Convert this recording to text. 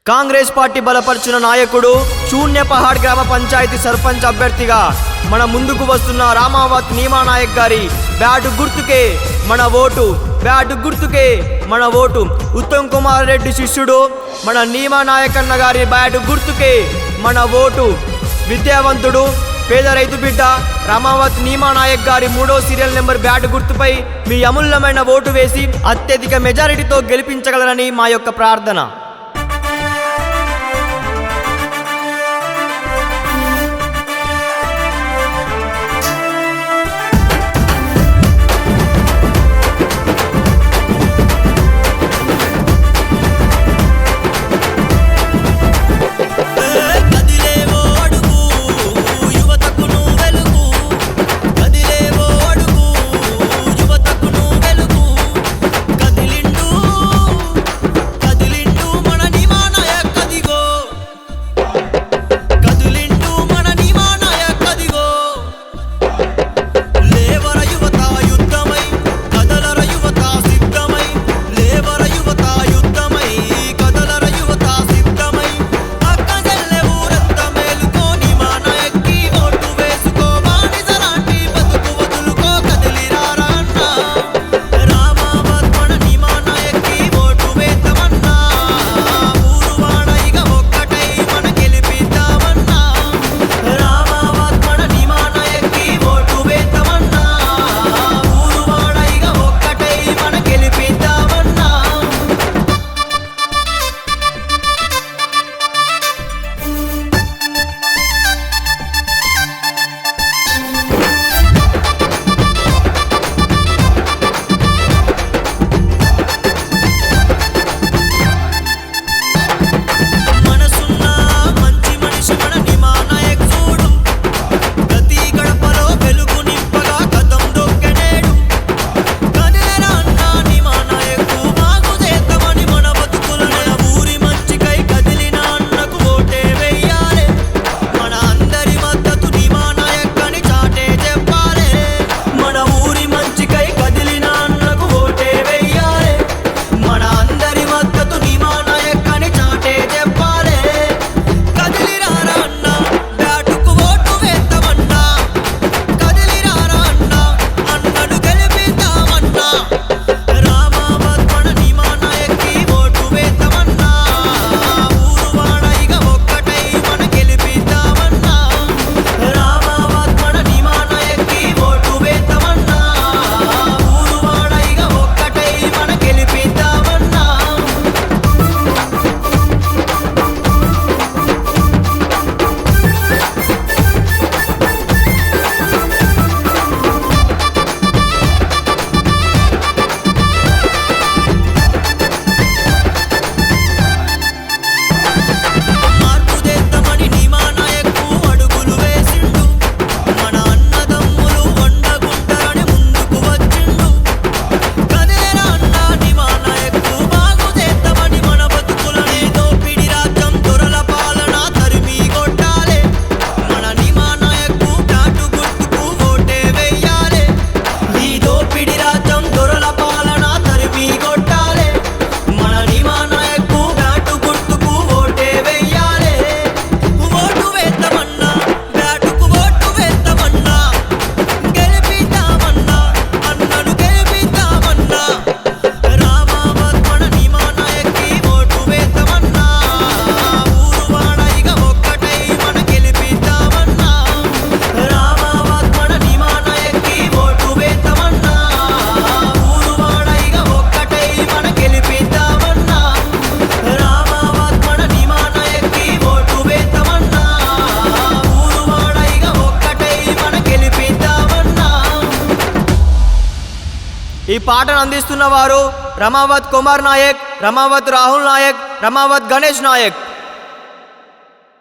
Congress party బలపరిచిన నాయకుడు శూన్యపహాడ్ గ్రామ పంచాయతీ సర్పంచ్ అభ్యర్థిగా మన ముందుకు వస్తున్న రామావత్ నీమా నాయక్ గారి బ్యాటు గుర్తుకే మన ఓటు, బ్యాటు గుర్తుకే మన ఓటు. ఉత్తమ్ కుమార్ రెడ్డి శిష్యుడు మన నీమా నాయక్ అన్న గారి బ్యాటు గుర్తుకే మన ఓటు. విద్యావంతుడు పేద రైతు బిడ్డ రామావత్ నీమా నాయక్ గారి 3వ సీరియల్ నెంబర్ బ్యాటు గుర్తుపై మీ అమూల్యమైన ఓటు వేసి అత్యధిక మెజారిటీతో గెలిపించగలరని మా యొక్క ప్రార్థన. ఈ పాటను అందిస్తున్న వారు రమావత్ కుమార్ నాయక్, రమావత్ రాహుల్ నాయక్, రమావత్ గణేష్ నాయక్.